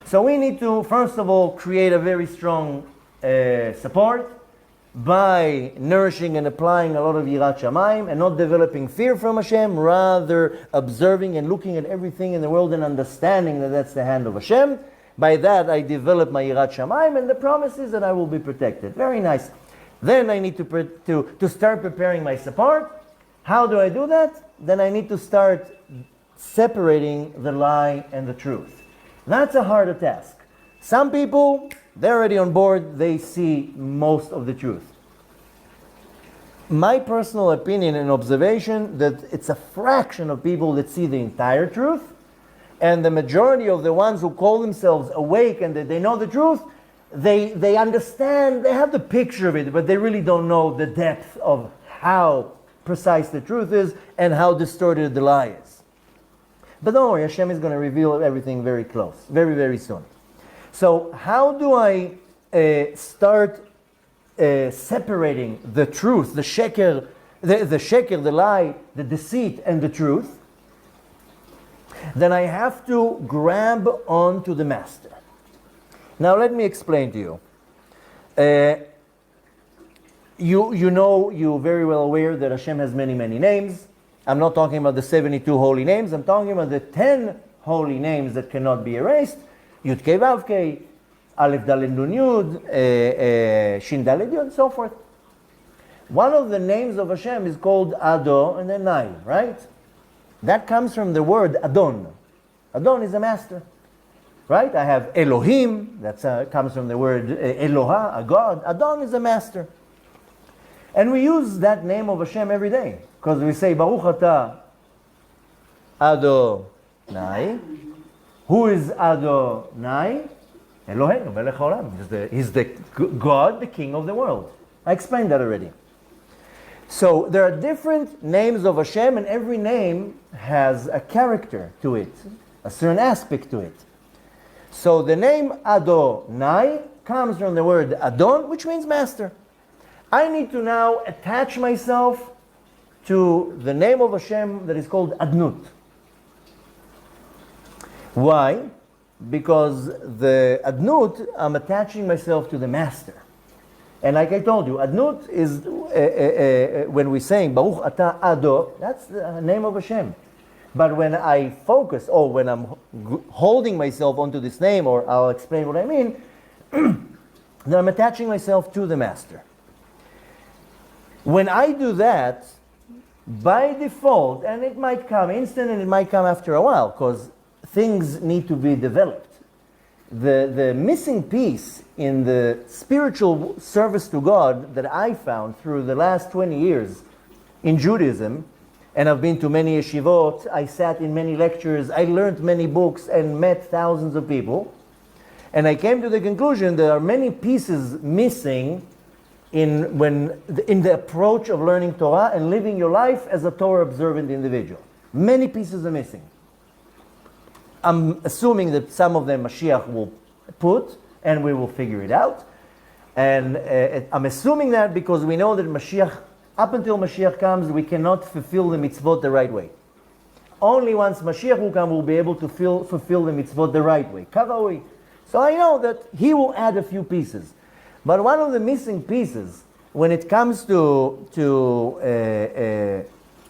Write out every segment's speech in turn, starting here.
So we need to, first of all, create a very strong support by nourishing and applying a lot of Yirat Shamayim and not developing fear from Hashem, rather observing and looking at everything in the world and understanding that that's the hand of Hashem. By that I develop my Yirat Shamayim, and the promise is that I will be protected. Very nice. Then I need to start preparing my support. How do I do that? Then I need to start separating the lie and the truth. That's a harder task. Some people, they're already on board, they see most of the truth. My personal opinion and observation that it's a fraction of people that see the entire truth, and the majority of the ones who call themselves awake and that they know the truth, they understand, they have the picture of it, but they really don't know the depth of how precise the truth is and how distorted the lie is. But don't worry, Hashem is going to reveal everything very close, very, very soon. So how do I start separating the truth, the sheker, the lie, the deceit, and the truth? Then I have to grab onto the master. Now let me explain to you. You're very well aware that Hashem has many, many names. I'm not talking about the 72 holy names. I'm talking about the 10 holy names that cannot be erased. Yud Kei Vav Kei, Aleph Daled Nun Yud, Shin Daled Yud, and so forth. One of the names of Hashem is called Ado and then Nai, right? That comes from the word Adon. Adon is a master, right? I have Elohim, that comes from the word Eloha, a god. Adon is a master. And we use that name of Hashem every day, because we say, Baruch Atah Adonai. Who is Adonai? Eloheinu melech haolam. He's the God, the King of the world. I explained that already. So there are different names of Hashem, and every name has a character to it, a certain aspect to it. So the name Adonai comes from the word Adon, which means master. I need to now attach myself to the name of Hashem that is called Adnut. Why? Because the Adnut, I'm attaching myself to the master. And like I told you, Adnut is, when we're saying Baruch Atah Ado, that's the name of Hashem. But when I focus, or when I'm holding myself onto this name, or I'll explain what I mean, then I'm attaching myself to the master. When I do that, by default, and it might come instant and it might come after a while, because things need to be developed. The missing piece in the spiritual service to God that I found through the last 20 years in Judaism, and I've been to many yeshivot, I sat in many lectures, I learned many books and met thousands of people, and I came to the conclusion there are many pieces missing in the approach of learning Torah and living your life as a Torah observant individual. Many pieces are missing. I'm assuming that some of them Mashiach will put, and we will figure it out. And I'm assuming that because we know that Mashiach, up until Mashiach comes, we cannot fulfill the mitzvot the right way. Only once Mashiach will come, we'll be able to fulfill the mitzvot the right way. Karawi. So I know that he will add a few pieces. But one of the missing pieces, when it comes to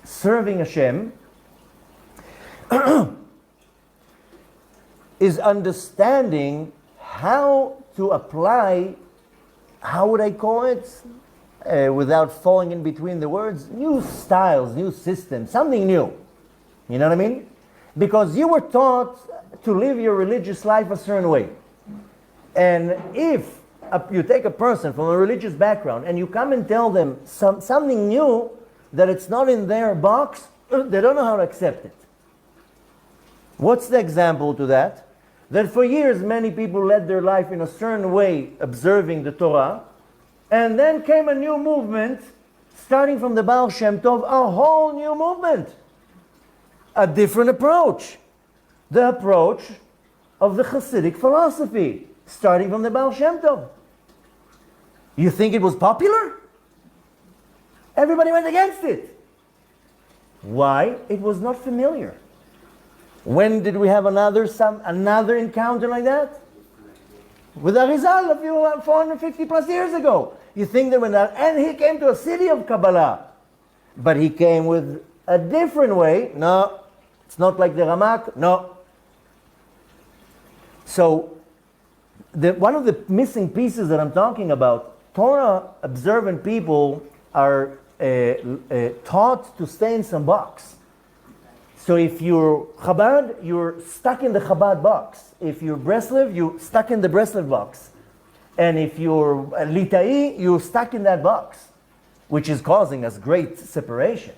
serving Hashem, is understanding how to apply, how would I call it, without falling in between the words, new styles, new systems, something new. You know what I mean? Because you were taught to live your religious life a certain way. And if you take a person from a religious background and you come and tell them something new that it's not in their box, they don't know how to accept it. What's the example to that? That for years many people led their life in a certain way, observing the Torah, and then came a new movement, starting from the Baal Shem Tov, a whole new movement. A different approach. The approach of the Hasidic philosophy, starting from the Baal Shem Tov. You think it was popular? Everybody went against it. Why? It was not familiar. When did we have another encounter like that? with Arizal a few 450 plus years ago. You think that and he came to a city of Kabbalah, but he came with a different way. No, it's not like the Ramak. No. So, one of the missing pieces that I'm talking about, Torah observant people are taught to stay in some box. So if you're Chabad, you're stuck in the Chabad box. If you're Breslev, you're stuck in the Breslev box. And if you're Litai, you're stuck in that box, which is causing us great separation.